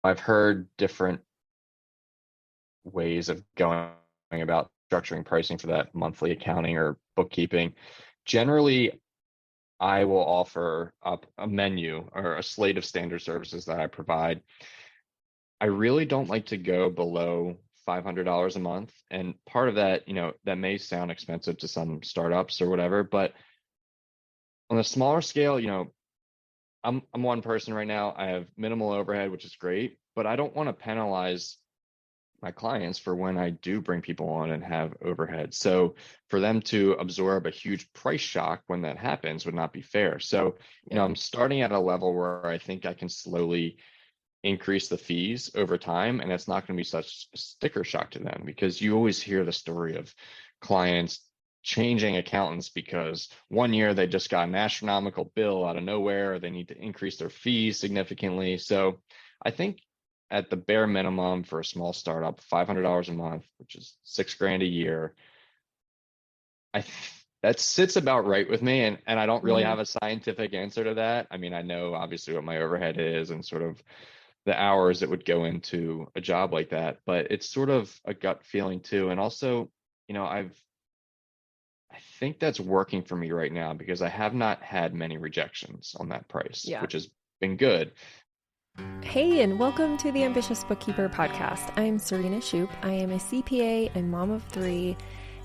I've heard different ways of going about structuring pricing for that monthly accounting or bookkeeping. Generally, I will offer up a menu or a slate of standard services that I provide. I really don't like to go below $500 a month. And part of that, that may sound expensive to some startups or whatever, but on a smaller scale, I'm one person right now. I have minimal overhead, which is great, but I don't want to penalize my clients for when I do bring people on and have overhead. So for them to absorb a huge price shock when that happens would not be fair. So, Yeah. I'm starting at a level where I think I can slowly increase the fees over time, and it's not going to be such a sticker shock to them, because you always hear the story of clients changing accountants because one year they just got an astronomical bill out of nowhere, or they need to increase their fees significantly. So I think at the bare minimum for a small startup, $500 a month, which is $6,000 a year, that sits about right with me. And I don't really have a scientific answer to that. I mean, I know obviously what my overhead is and sort of the hours that would go into a job like that, but it's sort of a gut feeling too. And also, I think that's working for me right now because I have not had many rejections on that price, Yeah. which has been good. Hey, and welcome to the Ambitious Bookkeeper podcast. I'm Serena Shoup. I am a CPA and mom of 3,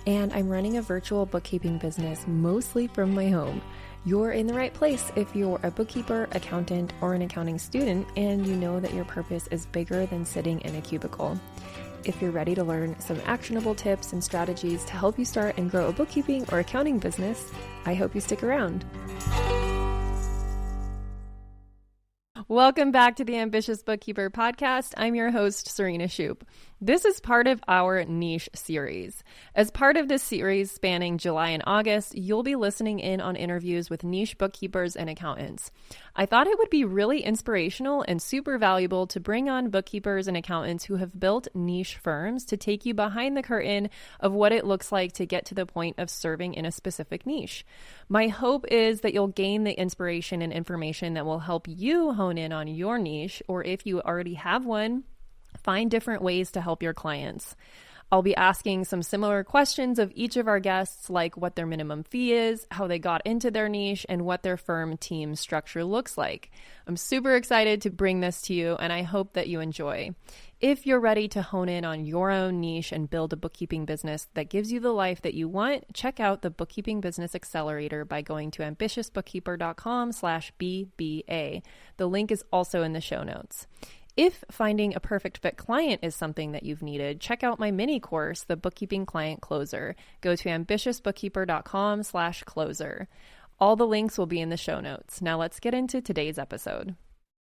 and I'm running a virtual bookkeeping business mostly from my home. You're in the right place if you're a bookkeeper, accountant, or an accounting student, and you know that your purpose is bigger than sitting in a cubicle. If you're ready to learn some actionable tips and strategies to help you start and grow a bookkeeping or accounting business, I hope you stick around. Welcome back to the Ambitious Bookkeeper podcast. I'm your host, Serena Shoup. This is part of our niche series. As part of this series spanning July and August, you'll be listening in on interviews with niche bookkeepers and accountants. I thought it would be really inspirational and super valuable to bring on bookkeepers and accountants who have built niche firms to take you behind the curtain of what it looks like to get to the point of serving in a specific niche. My hope is that you'll gain the inspiration and information that will help you hone in on your niche, or if you already have one, find different ways to help your clients. I'll be asking some similar questions of each of our guests, like what their minimum fee is, how they got into their niche, and what their firm team structure looks like. I'm super excited to bring this to you, and I hope that you enjoy. If you're ready to hone in on your own niche and build a bookkeeping business that gives you the life that you want, check out the Bookkeeping Business Accelerator by going to ambitiousbookkeeper.com/BBA. The link is also in the show notes. If finding a perfect fit client is something that you've needed, check out my mini course, The Bookkeeping Client Closer. Go to ambitiousbookkeeper.com/closer. All the links will be in the show notes. Now let's get into today's episode.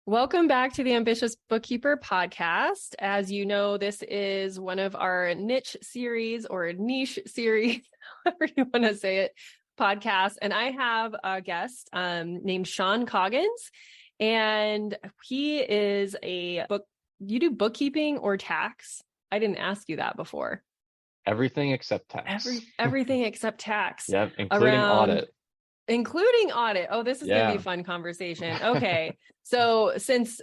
Welcome back to the Ambitious Bookkeeper podcast. As you know, this is one of our niche series or niche series, however you want to say it, podcasts. And I have a guest named Sean Coggins. And he is you do bookkeeping or tax? I didn't ask you that before. Everything except tax. Everything except tax. Yep, including audit. Including audit. Oh, this is going to be a fun conversation. Okay. So since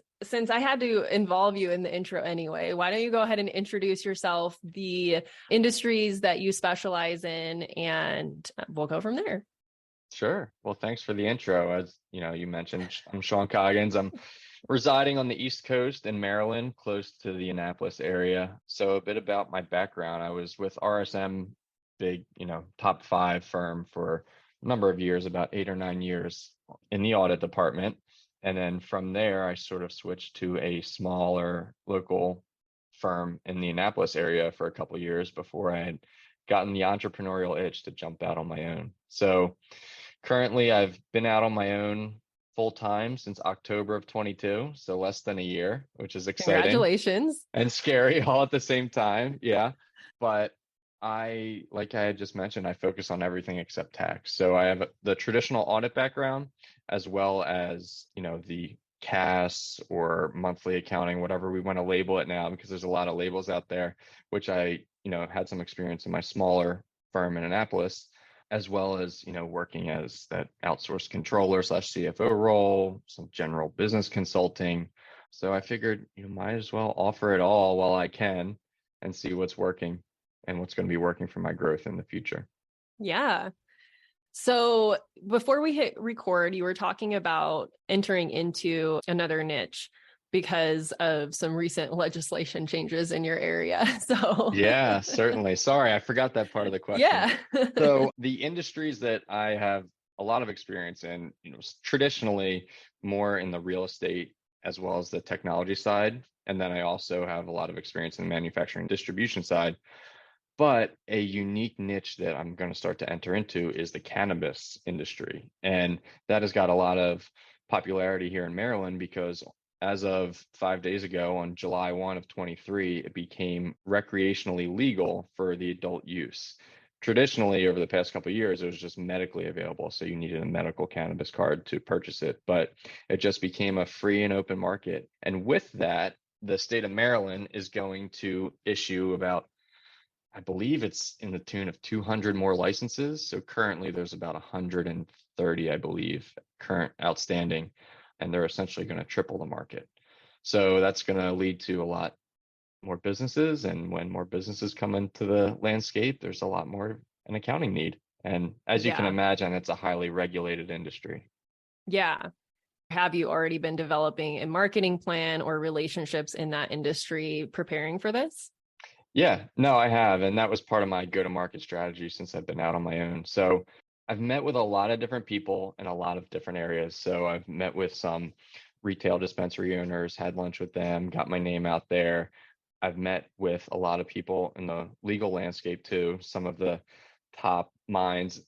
I had to involve you in the intro anyway, why don't you go ahead and introduce yourself, the industries that you specialize in, and we'll go from there. Sure. Well, thanks for the intro. As you mentioned, I'm Sean Coggins. I'm residing on the East Coast in Maryland, close to the Annapolis area. So a bit about my background. I was with RSM, big, top 5 firm for a number of years, about 8 or 9 years in the audit department. And then from there, I sort of switched to a smaller local firm in the Annapolis area for a couple of years before I had gotten the entrepreneurial itch to jump out on my own. So currently, I've been out on my own full time since October of 22, so less than a year, which is exciting. Congratulations. And scary all at the same time. Yeah. But like I had just mentioned, I focus on everything except tax. So I have the traditional audit background, as well as, the CAS or monthly accounting, whatever we want to label it now, because there's a lot of labels out there, which I, had some experience in my smaller firm in Annapolis, as well as, working as that outsourced controller /CFO role, some general business consulting, So I figured, might as well offer it all while I can and see what's working and what's going to be working for my growth in the future. Yeah. So before we hit record, you were talking about entering into another niche because of some recent legislation changes in your area. So Yeah, certainly. Sorry, I forgot that part of the question. yeah. So the industries that I have a lot of experience in, traditionally more in the real estate as well as the technology side. And then I also have a lot of experience in the manufacturing distribution side. But a unique niche that I'm going to start to enter into is the cannabis industry. And that has got a lot of popularity here in Maryland because as of 5 days ago, on July 1 of 23, it became recreationally legal for the adult use. Traditionally, over the past couple of years, it was just medically available. So you needed a medical cannabis card to purchase it. But it just became a free and open market. And with that, the state of Maryland is going to issue about, I believe it's in the tune of 200 more licenses. So currently there's about 130, I believe, current outstanding, and they're essentially going to triple the market. So that's going to lead to a lot more businesses. And when more businesses come into the landscape, there's a lot more an accounting need. And as you can Yeah. imagine, it's a highly regulated industry. Yeah. Have you already been developing a marketing plan or relationships in that industry preparing for this? Yeah, no, I have. And that was part of my go-to-market strategy since I've been out on my own. So I've met with a lot of different people in a lot of different areas. So I've met with some retail dispensary owners, had lunch with them, got my name out there. I've met with a lot of people in the legal landscape too, some of the top minds,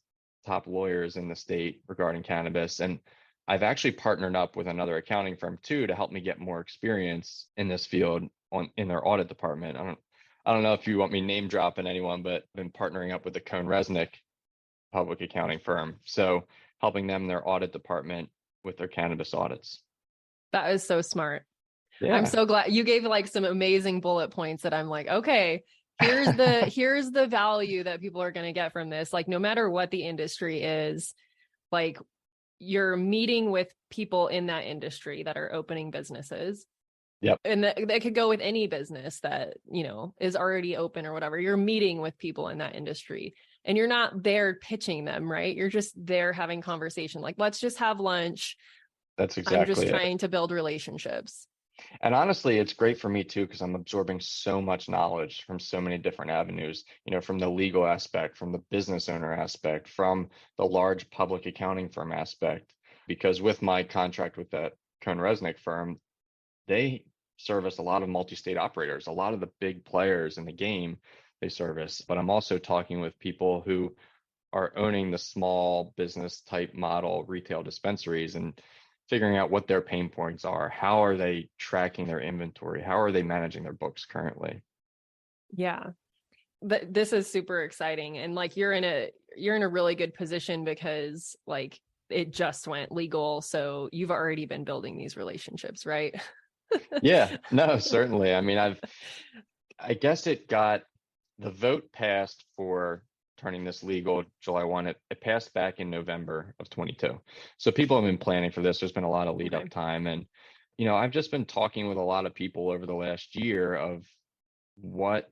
top lawyers in the state regarding cannabis. And I've actually partnered up with another accounting firm too to help me get more experience in this field in their audit department. I don't know if you want me name dropping anyone, but I've been partnering up with the Cohn Resnick public accounting firm. So helping them in their audit department with their cannabis audits. That is so smart. I'm Yeah. so glad you gave like some amazing bullet points that I'm like, okay, here's the value that people are going to get from this. Like no matter what the industry is, like you're meeting with people in that industry that are opening businesses. Yep. And that could go with any business that, is already open or whatever. You're meeting with people in that industry and you're not there pitching them, right? You're just there having conversation. Like, let's just have lunch. That's I'm just exactly it. trying to build relationships. And honestly, it's great for me too, because I'm absorbing so much knowledge from so many different avenues, from the legal aspect, from the business owner aspect, from the large public accounting firm aspect. Because with my contract with that Cohn Resnick firm, they service a lot of multi-state operators, a lot of the big players in the game they service. But I'm also talking with people who are owning the small business type model retail dispensaries and figuring out what their pain points are. How are they tracking their inventory? How are they managing their books currently? Yeah. This is super exciting. And like you're in a really good position because like it just went legal. So you've already been building these relationships, right? Yeah, no, certainly. I mean, I guess the vote passed for turning this legal July 1. It passed back in November of 22. So people have been planning for this. There's been a lot of lead Okay. up time. And, I've just been talking with a lot of people over the last year of what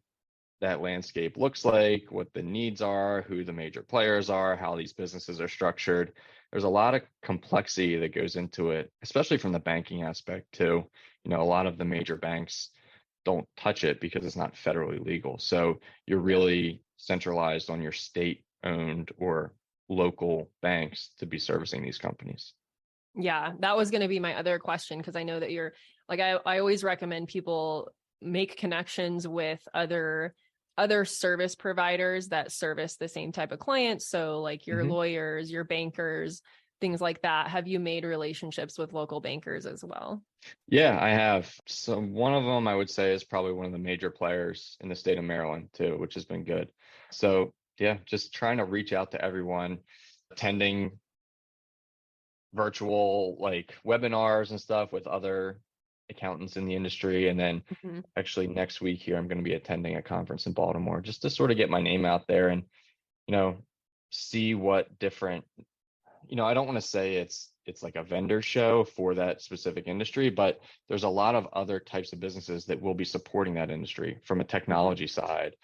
that landscape looks like, what the needs are, who the major players are, how these businesses are structured. There's a lot of complexity that goes into it, especially from the banking aspect too. A lot of the major banks don't touch it because it's not federally legal. So you're Yeah. really centralized on your state owned or local banks to be servicing these companies. Yeah, that was going to be my other question because I know that you're like I always recommend people make connections with other service providers that service the same type of clients. So like your Mhm. lawyers, your bankers, things like that. Have you made relationships with local bankers as well? Yeah, I have. So one of them I would say is probably one of the major players in the state of Maryland too, which has been good. So yeah, just trying to reach out to everyone, attending virtual like webinars and stuff with other accountants in the industry. And then Mhm. actually next week here, I'm going to be attending a conference in Baltimore just to sort of get my name out there and, you know, see what different, I don't want to say it's like a vendor show for that specific industry, but there's a lot of other types of businesses that will be supporting that industry from a Mm-hmm. technology side,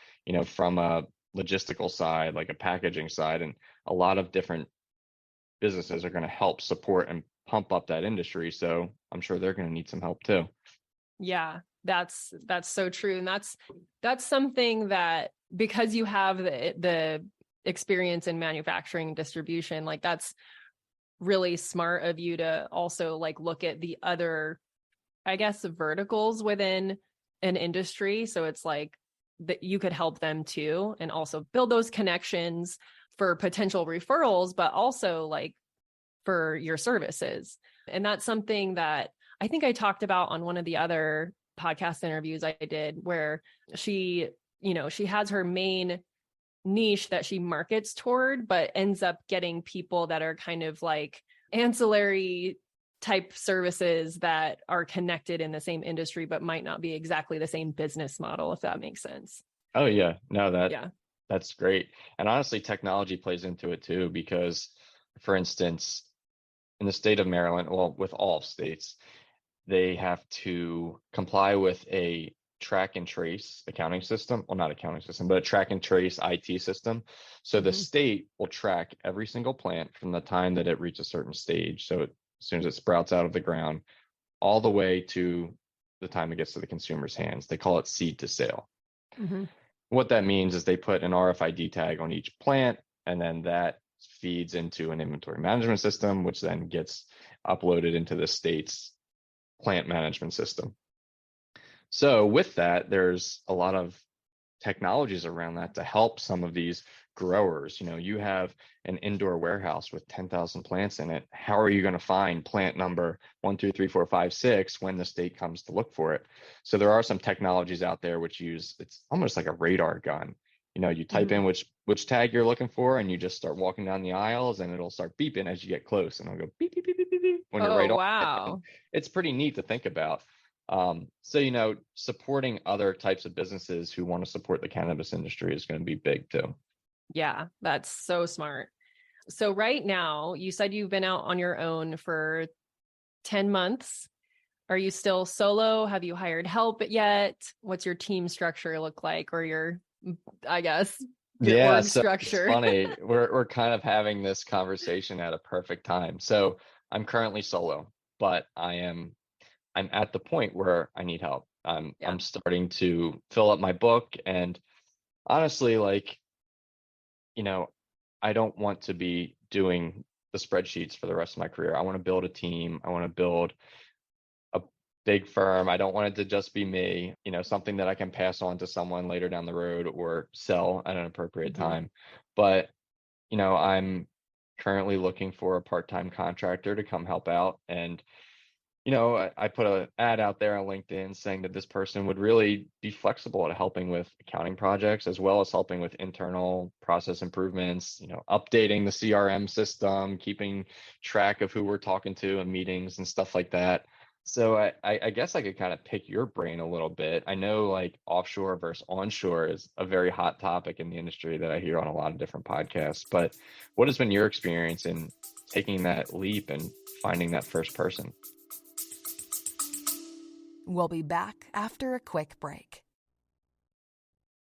from a logistical side, like a packaging side, and a lot of different businesses are going to help support and pump up that industry. So I'm sure they're going to need some help too. Yeah, that's so true. And that's something that, because you have the experience in manufacturing distribution, like that's really smart of you to also like look at the other, I guess, verticals within an industry. So it's like that you could help them too, and also build those connections for potential referrals, but also like for your services. And that's something that I think I talked about on one of the other podcast interviews I did, where she has her main niche that she markets toward, but ends up getting people that are kind of like ancillary type services that are connected in the same industry, but might not be exactly the same business model, if that makes sense. Oh yeah, no, Yeah. that's great. And honestly, technology plays into it too, because for instance, in the state of Maryland, well, with all states, they have to comply with a track and trace accounting system. Well, not accounting system, but a track and trace IT system. So the Mm-hmm. state will track every single plant from the time that it reaches a certain stage. So as soon as it sprouts out of the ground, all the way to the time it gets to the consumer's hands. They call it seed to sale. Mm-hmm. What that means is they put an RFID tag on each plant, and then that feeds into an inventory management system, which then gets uploaded into the state's plant management system. So with that, there's a lot of technologies around that to help some of these growers. You have an indoor warehouse with 10,000 plants in it. How are you going to find plant number 1, 2, 3, 4, 5, 6 when the state comes to look for it? So there are some technologies out there which it's almost like a radar gun. You type Mm-hmm. in which tag you're looking for, and you just start walking down the aisles, and it'll start beeping as you get close, and it'll go beep, beep, beep, beep, beep, beep when you're Oh, right on it. And wow. it's pretty neat to think about. So supporting other types of businesses who want to support the cannabis industry is going to be big too. Yeah, that's so smart. So right now, you said you've been out on your own for 10 months. Are you still solo? Have you hired help yet? What's your team structure look like, or I guess, your Yeah, org so it's structure? funny. We're kind of having this conversation at a perfect time. So I'm currently solo, but I'm at the point where I need help. Yeah. I'm starting to fill up my book, and honestly, like, you know, I don't want to be doing the spreadsheets for the rest of my career. I want to build a team. I want to build a big firm. I don't want it to just be me, something that I can pass on to someone later down the road or sell at an appropriate Mm-hmm. time. But, I'm currently looking for a part-time contractor to come help out. And I put an ad out there on LinkedIn saying that this person would really be flexible at helping with accounting projects as well as helping with internal process improvements, updating the CRM system, keeping track of who we're talking to in meetings and stuff like that. So I guess I could kind of pick your brain a little bit. I know like offshore versus onshore is a very hot topic in the industry that I hear on a lot of different podcasts. But what has been your experience in taking that leap and finding that first person? We'll be back after a quick break.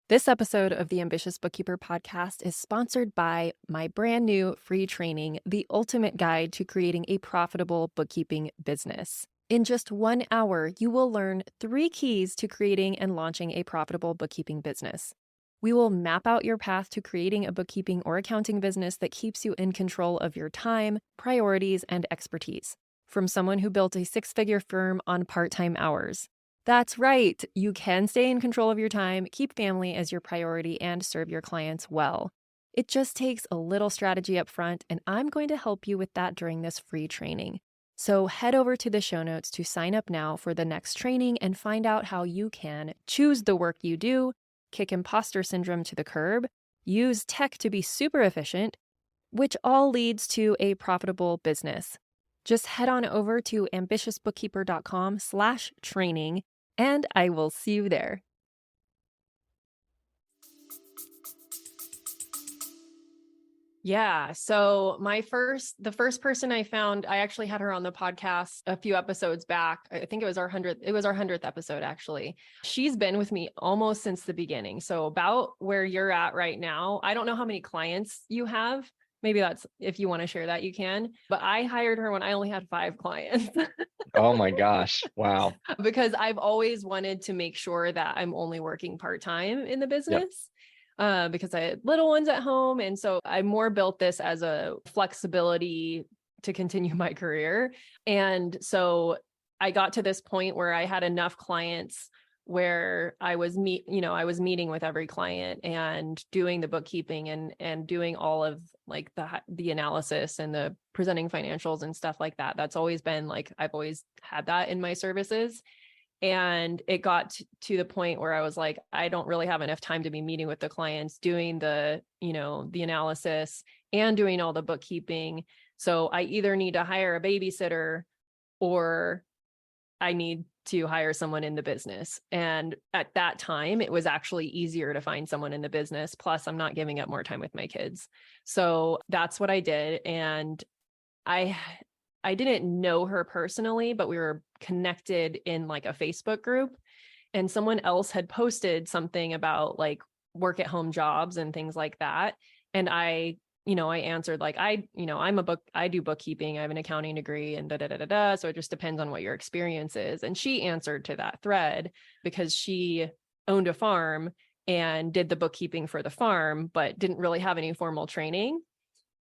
This episode of the Ambitious Bookkeeper podcast is sponsored by my brand new free training, The Ultimate Guide to Creating a Profitable Bookkeeping Business. In just 1 hour, you will learn 3 keys to creating and launching a profitable bookkeeping business. We will map out your path to creating a bookkeeping or accounting business that keeps you in control of your time, priorities, and expertise. From someone who built a 6-figure firm on part-time hours. That's right. You can stay in control of your time, keep family as your priority, and serve your clients well. It just takes a little strategy up front, and I'm going to help you with that during this free training. So head over to the show notes to sign up now for the next training and find out how you can choose the work you do, kick imposter syndrome to the curb, use tech to be super efficient, which all leads to a profitable business. Just head on over to ambitiousbookkeeper.com/training, and I will see you there. Yeah. So the first person I found, I actually had her on the podcast a few episodes back. I think it was our 100th episode, actually. She's been with me almost since the beginning. So about where you're at right now. I don't know how many clients you have. Maybe that's, if you want to share that, you can. But I hired her when I only had 5 clients. Oh my gosh. Wow. Because I've always wanted to make sure that I'm only working part-time in the Yep. business. Because I had little ones at home. And so I more built this as a flexibility to continue my career. And so I got to this point where I had enough clients where I was meeting with every client and doing the bookkeeping and doing all of like the analysis and the presenting financials and stuff like that. That's always been like, I've always had that in my services. And it got to the point where I was like, I don't really have enough time to be meeting with the clients, doing the analysis and doing all the bookkeeping. So I either need to hire a babysitter or I need to hire someone in the business. And at that time, it was actually easier to find someone in the business. Plus, I'm not giving up more time with my kids. So that's what I did. And I didn't know her personally, but we were connected in like a Facebook group, and someone else had posted something about like work at home jobs and things like that. And I answered like, I do bookkeeping. I have an accounting degree and da, da, da, da, da. So it just depends on what your experience is. And she answered to that thread because she owned a farm and did the bookkeeping for the farm, but didn't really have any formal training.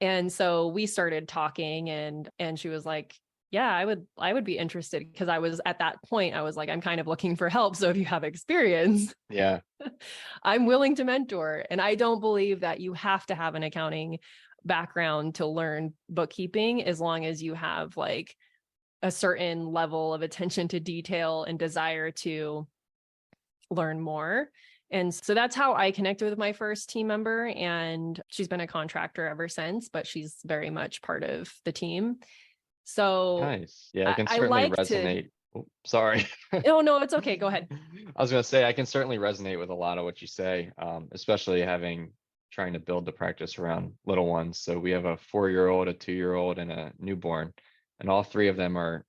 And so we started talking and she was like, yeah, I would be interested, because I was at that point, I was like, I'm kind of looking for help. So if you have experience, Yeah. I'm willing to mentor. And I don't believe that you have to have an accounting background to learn bookkeeping, as long as you have like a certain level of attention to detail and desire to learn more. And so that's how I connected with my first team member. And she's been a contractor ever since, but she's very much part of the team. So Nice. Yeah, I can I certainly like to, resonate. Oh, sorry. oh no, it's okay. Go ahead. I was going to say, I can certainly resonate with a lot of what you say, especially trying to build the practice around little ones. So we have a 4-year-old, a 2-year-old, and a newborn, and all 3 of them are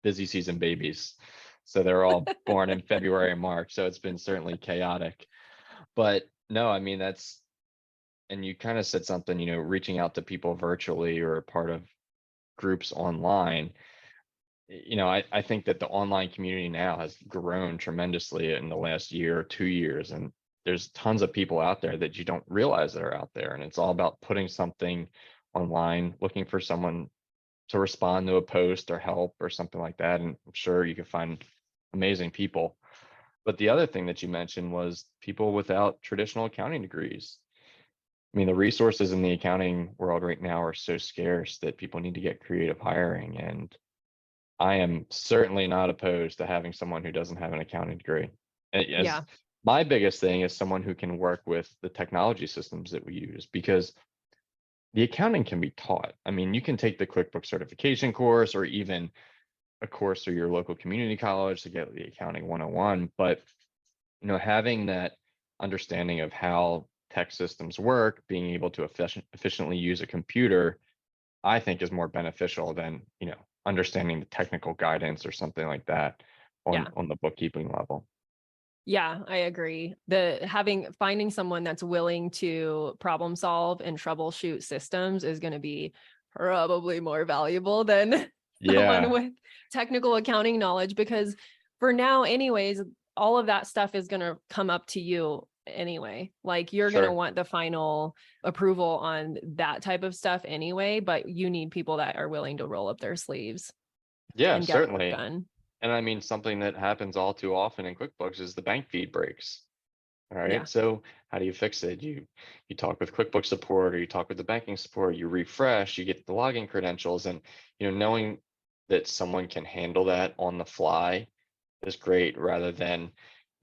busy season babies. So they're all born in February and March. So it's been certainly chaotic. But no, I mean, and you kind of said something, reaching out to people virtually or part of groups online. I think that the online community now has grown tremendously in the last year or 2 years. And there's tons of people out there that you don't realize that are out there. And it's all about putting something online, looking for someone to respond to a post or help or something like that. And I'm sure you can find amazing people. But the other thing that you mentioned was people without traditional accounting degrees. I mean, the resources in the accounting world right now are so scarce that people need to get creative hiring. And I am certainly not opposed to having someone who doesn't have an accounting degree. As Yeah. my biggest thing is someone who can work with the technology systems that we use, because the accounting can be taught. I mean, you can take the QuickBooks certification course or even a course through your local community college to get the accounting 101. But, having that understanding of how tech systems work, being able to efficiently use a computer, I think is more beneficial than, understanding the technical guidance or something like that Yeah. on the bookkeeping level. Yeah, I agree. Finding someone that's willing to problem solve and troubleshoot systems is going to be probably more valuable than someone Yeah, with technical accounting knowledge, because for now, anyways, all of that stuff is going to come up to you anyway. Like you're going to sure. want the final approval on that type of stuff anyway, but you need people that are willing to roll up their sleeves Yeah, and get work certainly. done. And I mean, something that happens all too often in QuickBooks is the bank feed breaks. All right. Yeah. So how do you fix it? You talk with QuickBooks support, or you talk with the banking support, you refresh, you get the login credentials, and knowing that someone can handle that on the fly is great, rather than,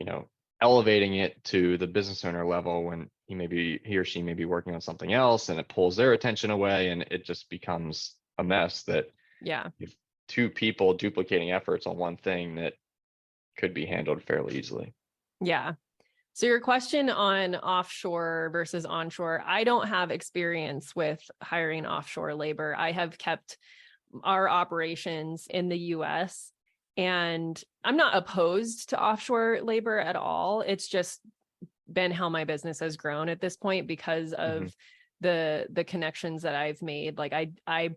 you know, elevating it to the business owner level when he or she may be working on something else and it pulls their attention away and it just becomes a mess that Yeah. if 2 people duplicating efforts on one thing that could be handled fairly easily. Yeah. So your question on offshore versus onshore, I don't have experience with hiring offshore labor. I have kept our operations in the US, and I'm not opposed to offshore labor at all. It's just been how my business has grown at this point because Hmm. of the connections that I've made. Like I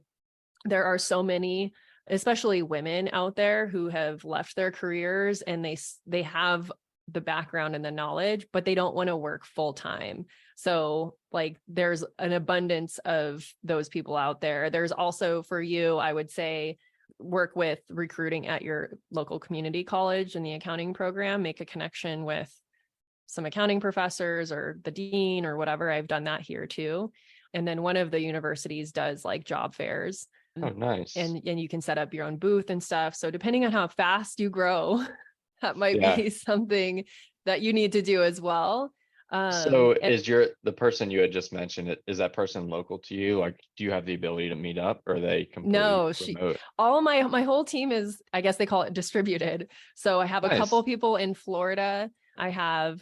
there are so many, especially women out there, who have left their careers and they have the background and the knowledge, but they don't want to work full time. So like there's an abundance of those people out there. There's also, for you, I would say, work with recruiting at your local community college in the accounting program, make a connection with some accounting professors or the dean or whatever. I've done that here too. And then one of the universities does like job fairs, Oh, nice. and you can set up your own booth and stuff. So depending on how fast you grow, that might Yeah. be something that you need to do as well. So And is the person you had just mentioned, is that person local to you? Like, do you have the ability to meet up, or are they completely no, remote? all my whole team is, I guess they call it distributed. So I have a couple Nice. people in Florida.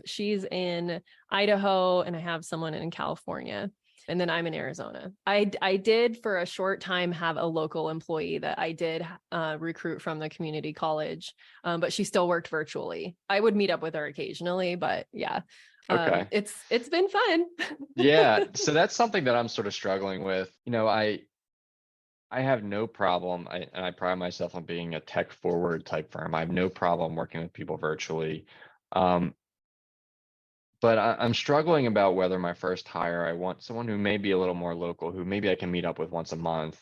She's in Idaho, and I have someone in California. And then I'm in Arizona. I did for a short time have a local employee that I did recruit from the community college, but she still worked virtually. I would meet up with her occasionally, but yeah, Okay. it's been fun. Yeah. So that's something that I'm sort of struggling with. I have no problem, and I pride myself on being a tech forward type firm. I have no problem working with people virtually. Um, but I'm struggling about whether my first hire, I want someone who may be a little more local, who maybe I can meet up with once a month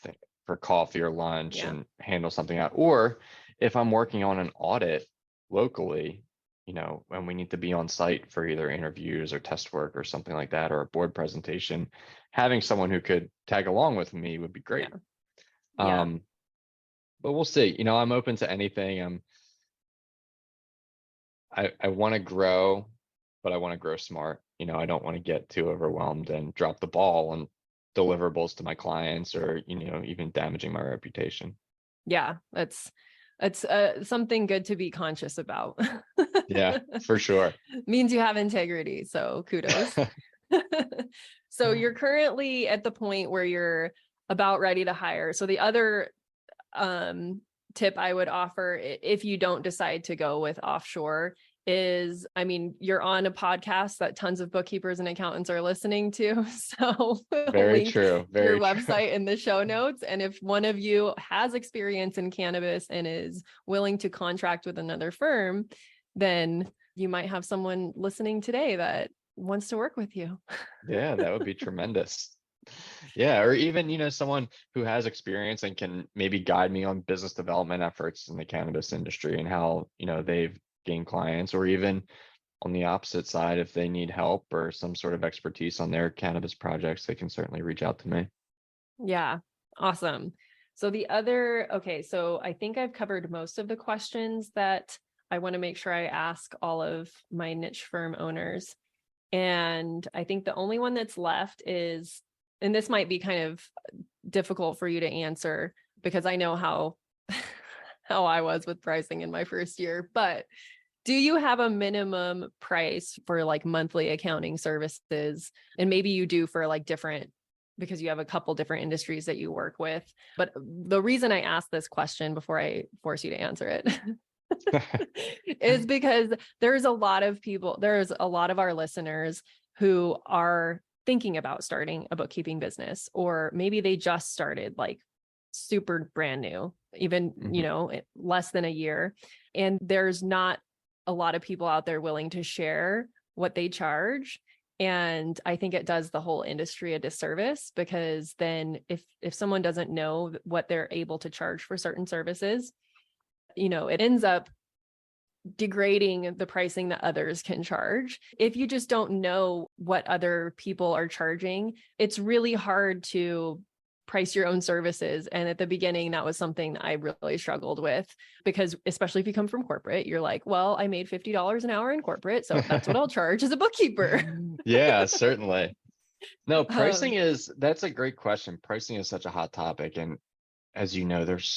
for coffee or lunch Yeah, and handle something out. Or if I'm working on an audit locally, and we need to be on site for either interviews or test work or something like that, or a board presentation, having someone who could tag along with me would be great. yeah, yeah. Um, but we'll see. I'm open to anything. I want to grow, but I want to grow smart. I don't want to get too overwhelmed and drop the ball on deliverables to my clients, or, even damaging my reputation. Yeah, that's something good to be conscious about. Yeah, for sure. Means you have integrity, so kudos. So you're currently at the point where you're about ready to hire. So the other tip I would offer, if you don't decide to go with offshore, is, I mean, you're on a podcast that tons of bookkeepers and accountants are listening to. So we'll Very link true. your Very true. website in the show notes. And if one of you has experience in cannabis and is willing to contract with another firm, then you might have someone listening today that wants to work with you. Yeah, that would be tremendous. Yeah, or even, someone who has experience and can maybe guide me on business development efforts in the cannabis industry and how, they've gained clients, or even on the opposite side, if they need help or some sort of expertise on their cannabis projects, they can certainly reach out to me. Yeah, awesome. So so I think I've covered most of the questions that I want to make sure I ask all of my niche firm owners. And I think the only one that's left is, and this might be kind of difficult for you to answer because I know how how I was with pricing in my first year, but do you have a minimum price for like monthly accounting services? And maybe you do for like different, because you have a couple different industries that you work with. But the reason I asked this question before I force you to answer it is because there's a lot of our listeners who are thinking about starting a bookkeeping business, or maybe they just started, like super brand new, even, Mhm. less than a year. And there's not a lot of people out there willing to share what they charge. And I think it does the whole industry a disservice, because then if someone doesn't know what they're able to charge for certain services, it ends up degrading the pricing that others can charge. If you just don't know what other people are charging, it's really hard to price your own services. And at the beginning, that was something I really struggled with, because especially if you come from corporate, you're like, well, I made $50 an hour in corporate, so that's what I'll charge as a bookkeeper. Yeah, certainly. No, um, that's a great question. Pricing is such a hot topic. And as you know, there's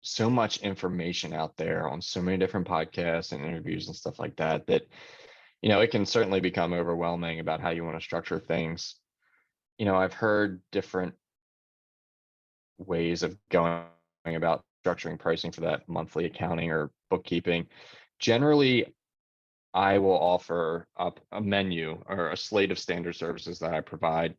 so much information out there on so many different podcasts and interviews and stuff like that, that it can certainly become overwhelming about how you want to structure things. I've heard different ways of going about structuring pricing for that monthly accounting or bookkeeping. Generally, I will offer up a menu or a slate of standard services that I provide.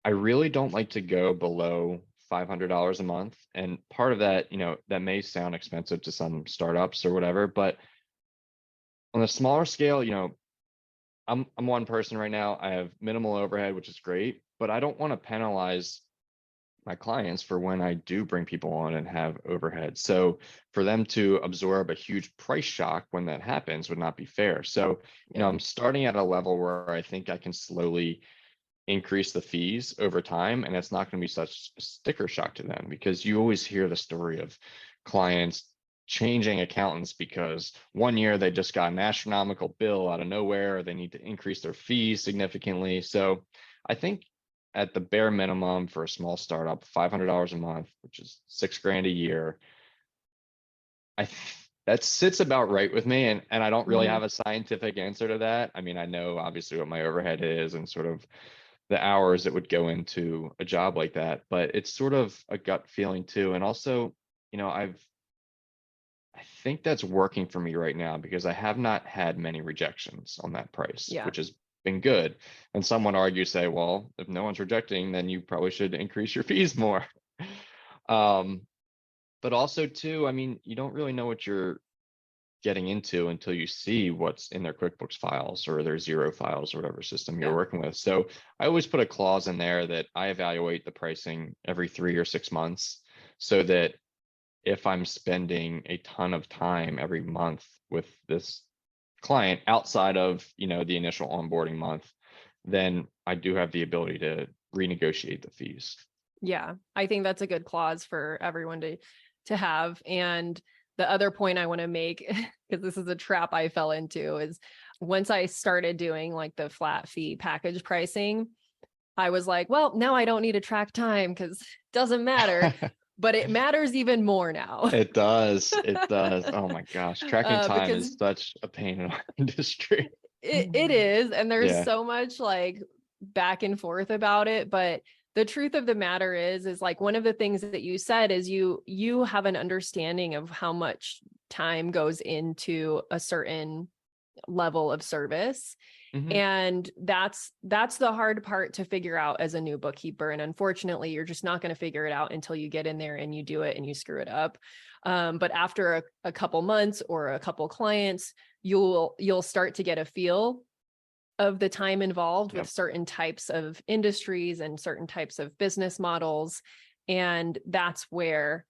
I really don't like to go below $500 a month. And part of that, that may sound expensive to some startups or whatever, but on a smaller scale, I'm one person right now. I have minimal overhead, which is great, but I don't want to penalize my clients for when I do bring people on and have overhead. So for them to absorb a huge price shock when that happens would not be fair. So, Yeah. I'm starting at a level where I think I can slowly increase the fees over time, and it's not going to be such a sticker shock to them, because you always hear the story of clients changing accountants because one year they just got an astronomical bill out of nowhere, or they need to increase their fees significantly. So I think at the bare minimum for a small startup, $500 a month, which is $6,000 a year, that sits about right with me. And I don't really Mhm. have a scientific answer to that. I mean, I know obviously what my overhead is and sort of the hours that would go into a job like that, but it's sort of a gut feeling too. And also, I think that's working for me right now because I have not had many rejections on that price, Yeah. which has been good. And someone argue, say, well, if no one's rejecting, then you probably should increase your fees more. Um, but also too, I mean, you don't really know what you're getting into until you see what's in their QuickBooks files or their Zero files or whatever system you're Yeah. working with. So I always put a clause in there that I evaluate the pricing every 3 or 6 months, so that if I'm spending a ton of time every month with this client outside of, the initial onboarding month, then I do have the ability to renegotiate the fees. Yeah. I think that's a good clause for everyone to have. And the other point I want to make, because this is a trap I fell into, is once I started doing like the flat fee package pricing, I was like, well, now I don't need to track time because it doesn't matter, but it matters even more now. It does. It does. Oh my gosh. Tracking time Because is such a pain in our industry. it is. And there's Yeah. so much like back and forth about it. But the truth of the matter is like one of the things that you said is you have an understanding of how much time goes into a certain level of service. Mhm. And that's the hard part to figure out as a new bookkeeper. And unfortunately, you're just not going to figure it out until you get in there and you do it and you screw it up. But after a couple months or a couple clients, you'll start to get a feel of the time involved with Yep. certain types of industries and certain types of business models. And that's where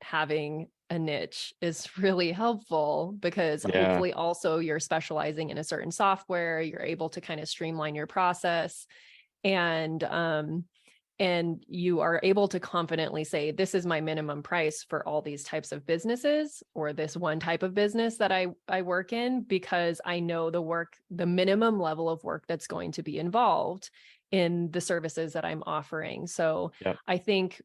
having a niche is really helpful, because Yeah. hopefully also you're specializing in a certain software, you're able to kind of streamline your process, and you are able to confidently say, this is my minimum price for all these types of businesses, or this one type of business that I work in, because I know the minimum level of work that's going to be involved in the services that I'm offering. So Yep. I think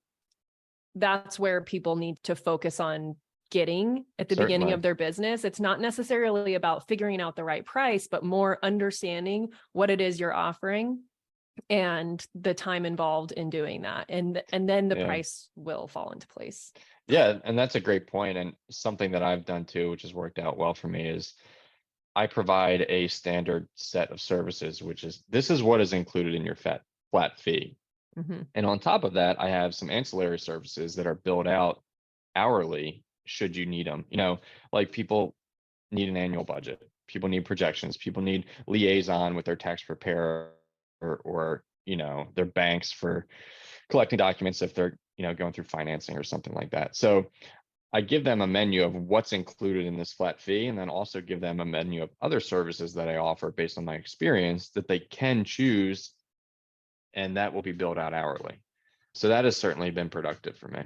that's where people need to focus on getting at the beginning of Certainly. their business. It's not necessarily about figuring out the right price, but more understanding what it is you're offering and the time involved in doing that. And then the Yeah. price will fall into place. Yeah. And that's a great point. And something that I've done too, which has worked out well for me, is I provide a standard set of services, which is, this is what is included in your flat fee. Mm-hmm. And on top of that, I have some ancillary services that are billed out hourly should you need them. Like people need an annual budget, people need projections, people need liaison with their tax preparer, or their banks for collecting documents if they're, going through financing or something like that. So I give them a menu of what's included in this flat fee, and then also give them a menu of other services that I offer based on my experience that they can choose, and that will be billed out hourly. So that has certainly been productive for me.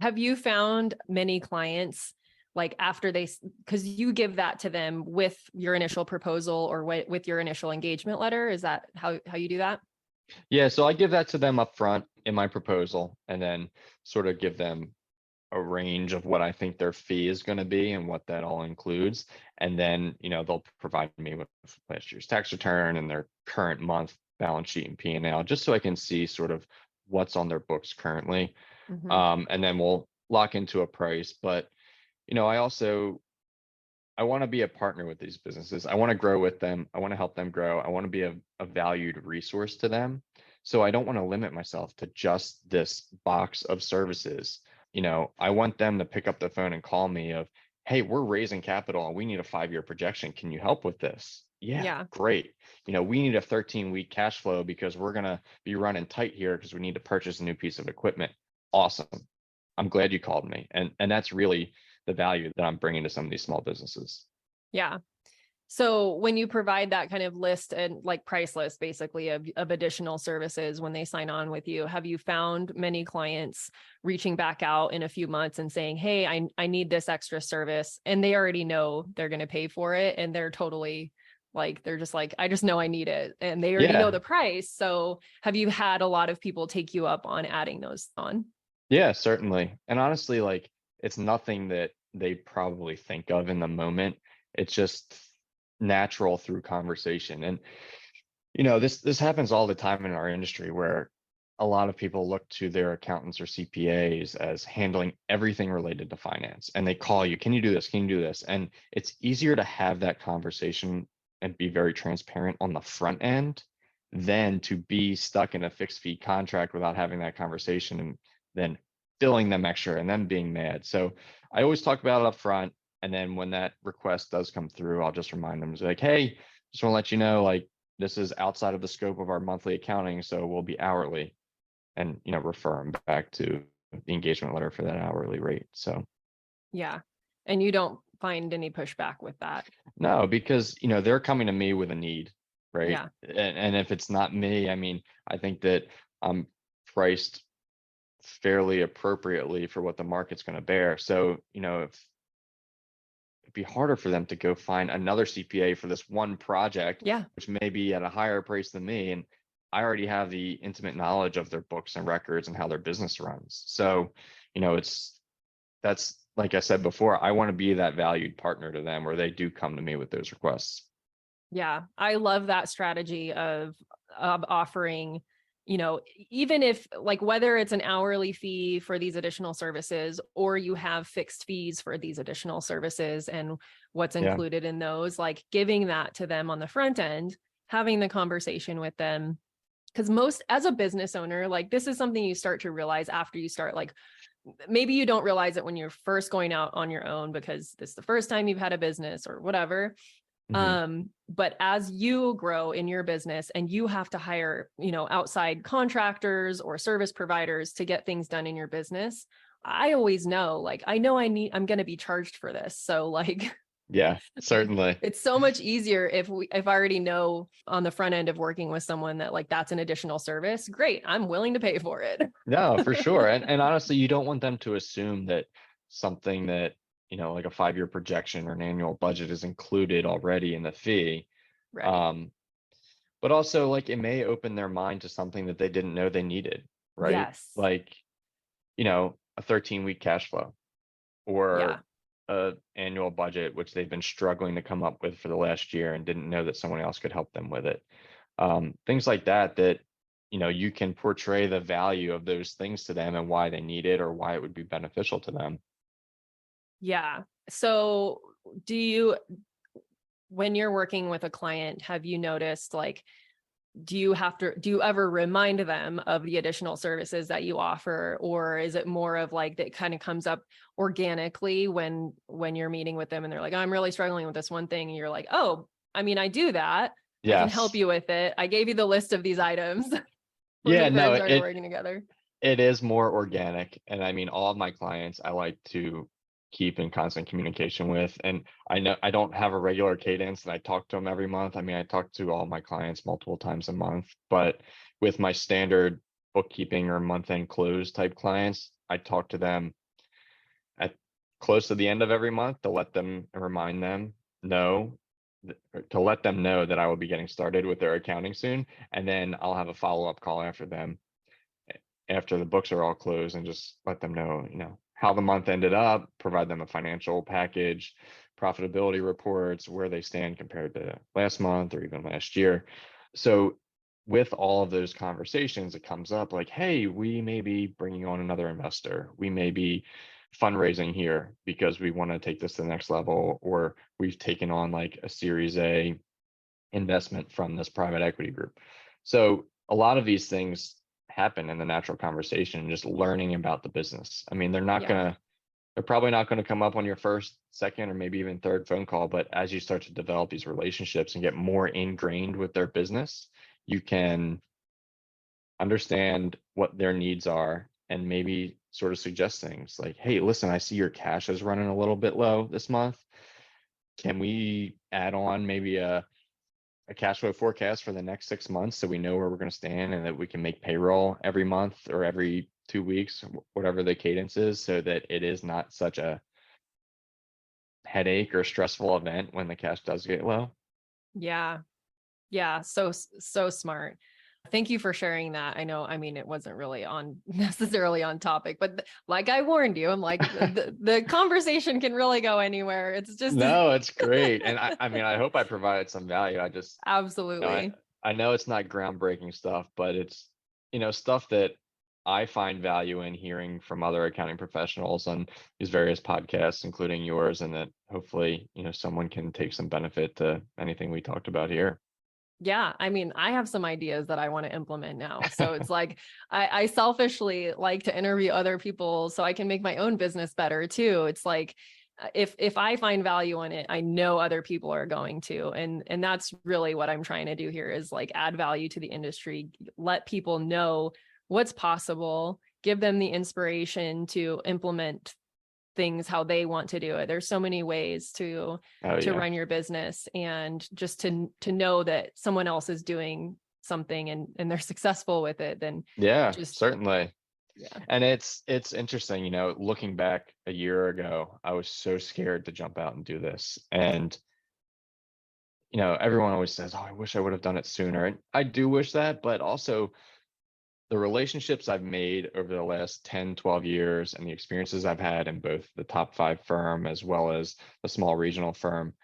Have you found many clients, like after because you give that to them with your initial proposal or with your initial engagement letter? Is that how you do that? Yeah, so I give that to them up front in my proposal, and then sort of give them a range of what I think their fee is going to be and what that all includes. And then, they'll provide me with last year's tax return and their current month balance sheet and P&L, just so I can see sort of what's on their books currently. Hmm. And then we'll lock into a price. But, I want to be a partner with these businesses. I want to grow with them. I want to help them grow. I want to be a valued resource to them. So I don't want to limit myself to just this box of services. I want them to pick up the phone and call me of, hey, we're raising capital and we need a 5-year projection. Can you help with this? Yeah, Yeah. great. We need a 13-week cash flow because we're going to be running tight here because we need to purchase a new piece of equipment. Awesome. I'm glad you called me. And that's really the value that I'm bringing to some of these small businesses. Yeah. So when you provide that kind of list and like price list, basically of additional services when they sign on with you, have you found many clients reaching back out in a few months and saying, hey, I need this extra service, and they already know they're going to pay for it, and they're totally like, they're just like, I just know I need it, and they already know Yeah. the price. So have you had a lot of people take you up on adding those on? Yeah, certainly. And honestly, like, it's nothing that they probably think of in the moment. It's just natural through conversation. And this happens all the time in our industry, where a lot of people look to their accountants or CPAs as handling everything related to finance. And they call you, can you do this? Can you do this? And it's easier to have that conversation and be very transparent on the front end than to be stuck in a fixed fee contract without having that conversation and then billing them extra and then being mad. So I always talk about it up front. And then when that request does come through, I'll just remind them, like, hey, just want to let you know, like, this is outside of the scope of our monthly accounting, so we'll be hourly, and refer them back to the engagement letter for that hourly rate. So Yeah. And you don't find any pushback with that? no, because they're coming to me with a need, right? Yeah. And if it's not me, I mean, I think that I'm priced fairly appropriately for what the market's going to bear. So if it'd be harder for them to go find another CPA for this one project, Yeah. which may be at a higher price than me. And I already have the intimate knowledge of their books and records and how their business runs. So, that's like I said before, I want to be that valued partner to them where they do come to me with those requests. Yeah, I love that strategy of offering, even if like whether it's an hourly fee for these additional services or you have fixed fees for these additional services and what's Yeah. included in those, like giving that to them on the front end, having the conversation with them. Because most as a business owner, like this is something you start to realize after you start, like maybe you don't realize it when you're first going out on your own because this is the first time you've had a business or whatever. Hmm. But as you grow in your business and you have to hire, outside contractors or service providers to get things done in your business, I always know, like, I'm going to be charged for this. So like, Yeah, certainly. it's so much easier if I already know on the front end of working with someone that like, that's an additional service. Great. I'm willing to pay for it. No, for sure. And honestly, you don't want them to assume that something that, like a 5-year projection or an annual budget is included already in the fee. Right. Um, but also, like, it may open their mind to something that they didn't know they needed, right? Yes. Like, a 13-week cash flow Yeah. or a annual budget, which they've been struggling to come up with for the last year and didn't know that someone else could help them with it. Things like that you can portray the value of those things to them and why they need it or why it would be beneficial to them. Yeah. So when you're working with a client, have you noticed like, do you ever remind them of the additional services that you offer, or is it more of like that kind of comes up organically when you're meeting with them and they're like, I'm really struggling with this one thing, and you're like, oh, I mean, I do that. I can help Yes. you with it. I gave you the list of these items when we Yeah, no, first started it working together. it is more organic. And I mean, all of my clients I like to keep in constant communication with. And I know I don't have a regular cadence and I talk to them every month. I mean, I talk to all my clients multiple times a month, but with my standard bookkeeping or month end close type clients, I talk to them at close to the end of every month to let them and remind them know to let them know that I will be getting started with their accounting soon. And then I'll have a follow-up call after them after the books are all closed and just let them know, how the month ended up, provide them a financial package, profitability reports, where they stand compared to last month or even last year. So with all of those conversations, it comes up like, hey, we may be bringing on another investor. We may be fundraising here because we want to take this to the next level, or we've taken on like a Series A investment from this private equity group. So a lot of these things happen in the natural conversation, just learning about the business. I mean, Yeah. they're probably not going to come up on your first, second, or maybe even third phone call, but as you start to develop these relationships and get more ingrained with their business, you can understand what their needs are and maybe sort of suggest things like, hey, listen, I see your cash is running a little bit low this month. Can we add on maybe a cash flow forecast for the next 6 months so we know where we're going to stand and that we can make payroll every month or every 2 weeks, whatever the cadence is, so that it is not such a headache or stressful event when the cash does get low. Yeah. Yeah. So smart. Thank you for sharing that. I know, I mean, it wasn't really on necessarily on topic, but like I warned you, I'm like, the conversation can really go anywhere. It's just No, it's great. And I mean, I hope I provided some value. I just, you know, absolutely. I know it's not groundbreaking stuff, but it's, stuff that I find value in hearing from other accounting professionals on these various podcasts, including yours, and that hopefully, someone can take some benefit to anything we talked about here. Yeah. I mean, I have some ideas that I want to implement now. So it's like, I selfishly like to interview other people so I can make my own business better too. It's like, if I find value in it, I know other people are going to, and that's really what I'm trying to do here is like add value to the industry, let people know what's possible, give them the inspiration to implement things how they want to do it. There's so many ways to Oh yeah. run your business, and just to know that someone else is doing something and they're successful with it, then Yeah, just certainly. yeah. And it's interesting, looking back a year ago, I was so scared to jump out and do this. And everyone always says, "Oh, I wish I would have done it sooner." And I do wish that, but also the relationships I've made over the last 10, 12 years and the experiences I've had in both the top 5 firm as well as the small regional firm,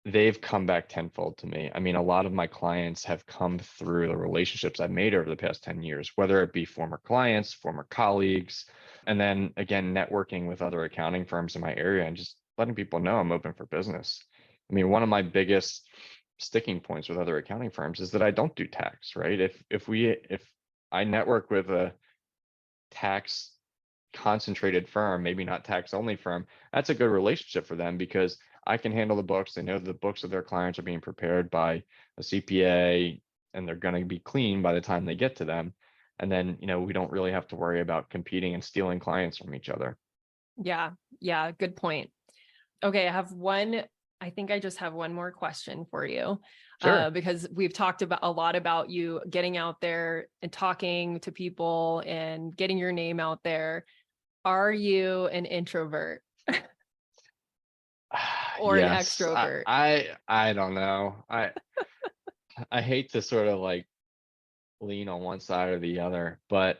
they've come back tenfold to me. I mean, a lot of my clients have come through the relationships I've made over the past 10 years, whether it be former clients, former colleagues, and then again, networking with other accounting firms in my area and just letting people know I'm open for business. I mean, one of my biggest sticking points with other accounting firms is that I don't do tax, right? If I network with a tax concentrated firm, maybe not tax only firm, that's a good relationship for them because I can handle the books. They know the books of their clients are being prepared by a CPA and they're going to be clean by the time they get to them. And then, we don't really have to worry about competing and stealing clients from each other. Yeah. Yeah. Good point. Okay. I think I just have one more question for you, Sure. because we've talked about a lot about you getting out there and talking to people and getting your name out there. Are you an introvert or an Yes. extrovert? I don't know. I hate to sort of like lean on one side or the other, but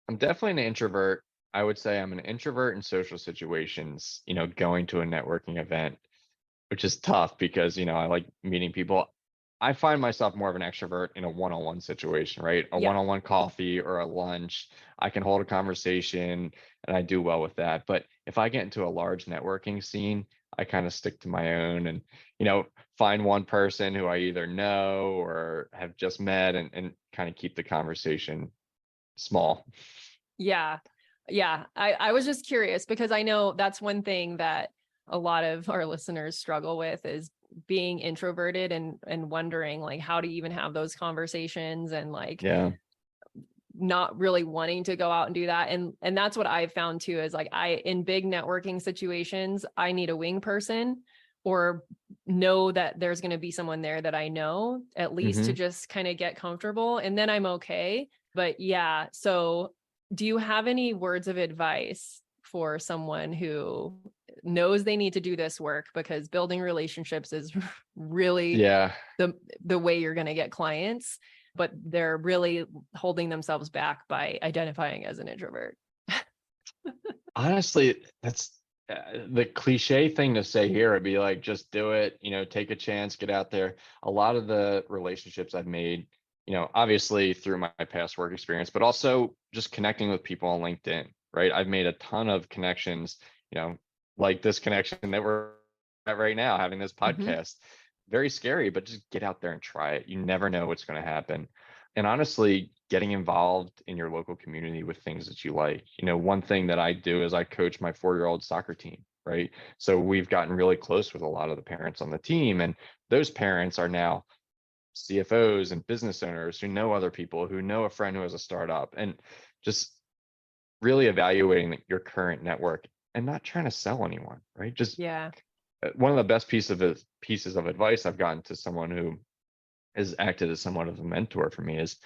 I'm definitely an introvert. I would say I'm an introvert in social situations, going to a networking event, which is tough because, I like meeting people. I find myself more of an extrovert in a one-on-one situation, right? A Yeah. one-on-one coffee or a lunch, I can hold a conversation and I do well with that. But if I get into a large networking scene, I kind of stick to my own and, find one person who I either know or have just met and kind of keep the conversation small. Yeah. Yeah. I was just curious because I know that's one thing that a lot of our listeners struggle with is being introverted and wondering like how to even have those conversations and like Yeah. not really wanting to go out and do that. And that's what I've found too, is like in big networking situations, I need a wing person or know that there's going to be someone there that I know at least to Hmm. just kind of get comfortable and then I'm okay. But yeah, so do you have any words of advice for someone who knows they need to do this work because building relationships is really Yeah. the way you're going to get clients, but they're really holding themselves back by identifying as an introvert. Honestly, that's the cliche thing to say here would be like, just do it, take a chance, get out there. A lot of the relationships I've made, obviously through my past work experience, but also just connecting with people on LinkedIn, right? I've made a ton of connections, like this connection that we're at right now, having this podcast. Very scary, but just get out there and try it. You never know what's going to happen. And honestly, getting involved in your local community with things that you like. One thing that I do is I coach my 4-year-old soccer team, right? So we've gotten really close with a lot of the parents on the team, and those parents are now CFOs and business owners who know other people, who know a friend who has a startup, and just really evaluating your current network and not trying to sell anyone, right? Just one of the best pieces of advice I've gotten to someone who has acted as somewhat of a mentor for me is,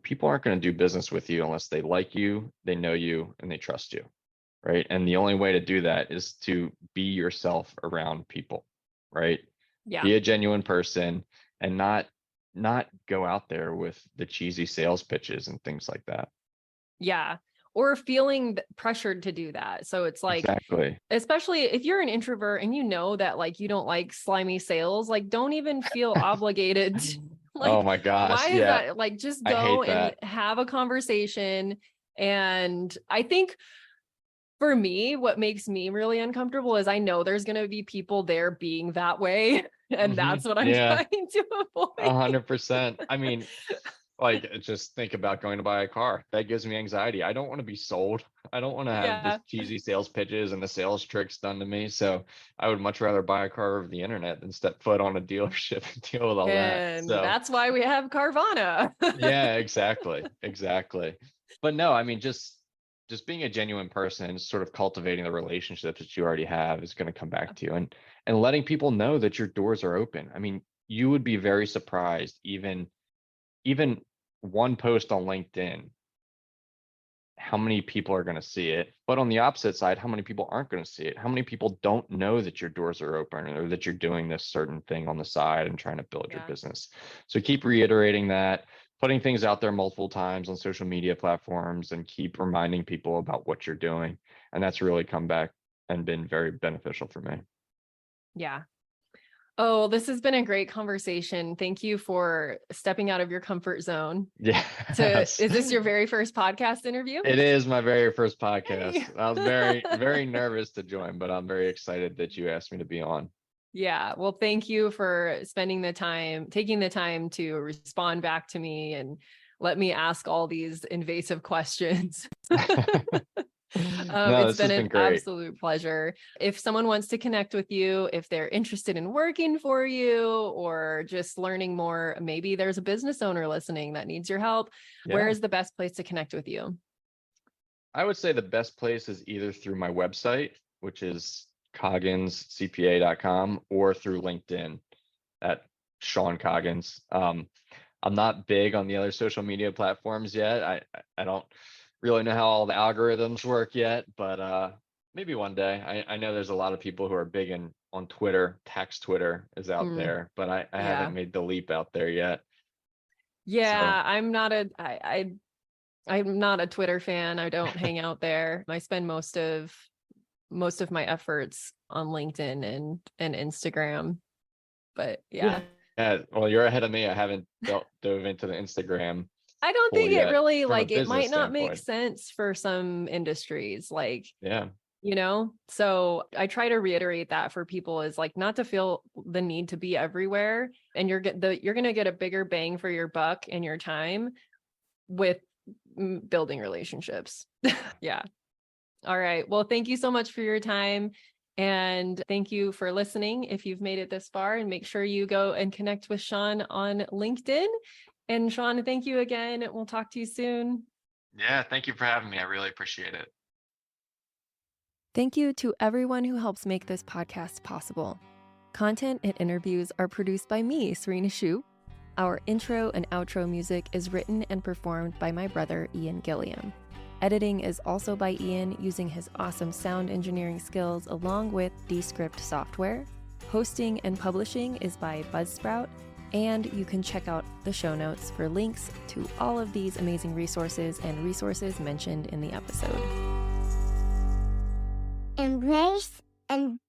people aren't going to do business with you unless they like you, they know you, and they trust you, right? And the only way to do that is to be yourself around people, right? Be a genuine person and not go out there with the cheesy sales pitches and things like that. Yeah. Or feeling pressured to do that. So it's like, exactly. Especially if you're an introvert and you know that like you don't like slimy sales, like don't even feel obligated. Like, oh my gosh. Why is that? Like, just go and have a conversation. And I think for me, what makes me really uncomfortable is I know there's going to be people there being that way. And that's what I'm trying to avoid. 100%. I mean, like, just think about going to buy a car. That gives me anxiety. I don't want to be sold. I don't want to have the cheesy sales pitches and the sales tricks done to me. So I would much rather buy a car over the internet than step foot on a dealership and deal with all that. And that's why we have Carvana. Yeah, exactly. But no, I mean, just being a genuine person and sort of cultivating the relationships that you already have is going to come back to you, and letting people know that your doors are open. I mean, you would be very surprised, even one post on LinkedIn, how many people are going to see it. But on the opposite side, how many people aren't going to see it? How many people don't know that your doors are open or that you're doing this certain thing on the side and trying to build your business? So keep reiterating that, putting things out there multiple times on social media platforms, and keep reminding people about what you're doing. And that's really come back and been very beneficial for me. Yeah. Oh, this has been a great conversation. Thank you for stepping out of your comfort zone. Yeah. Is this your very first podcast interview? It is my very first podcast. Hey. I was very, very nervous to join, but I'm very excited that you asked me to be on. Yeah. Well, thank you for taking the time to respond back to me and let me ask all these invasive questions. It's been an absolute pleasure. If someone wants to connect with you, if they're interested in working for you or just learning more, maybe there's a business owner listening that needs your help. Where is the best place to connect with you? I would say the best place is either through my website, which is cogginscpa.com, or through LinkedIn at Sean Coggins. I'm not big on the other social media platforms yet. I don't really know how all the algorithms work yet, but maybe one day. I know there's a lot of people who are big on Twitter. Tax Twitter is out there, but I haven't made the leap out there yet. Yeah, so. I'm not a Twitter fan. I don't hang out there. I spend most of my efforts on LinkedIn and Instagram. But yeah. Well, you're ahead of me. I haven't dove into the Instagram. I don't think it really, like, it might not make sense for some industries, like, so I try to reiterate that for people is like not to feel the need to be everywhere, and you're going to get a bigger bang for your buck and your time with building relationships. Yeah. All right. Well, thank you so much for your time. And thank you for listening. If you've made it this far, and make sure you go and connect with Sean on LinkedIn. And Sean, thank you again. We'll talk to you soon. Yeah, thank you for having me. I really appreciate it. Thank you to everyone who helps make this podcast possible. Content and interviews are produced by me, Serena Shoup. Our intro and outro music is written and performed by my brother, Ian Gilliam. Editing is also by Ian using his awesome sound engineering skills along with Descript software. Hosting and publishing is by Buzzsprout. And you can check out the show notes for links to all of these amazing resources and resources mentioned in the episode. Embrace and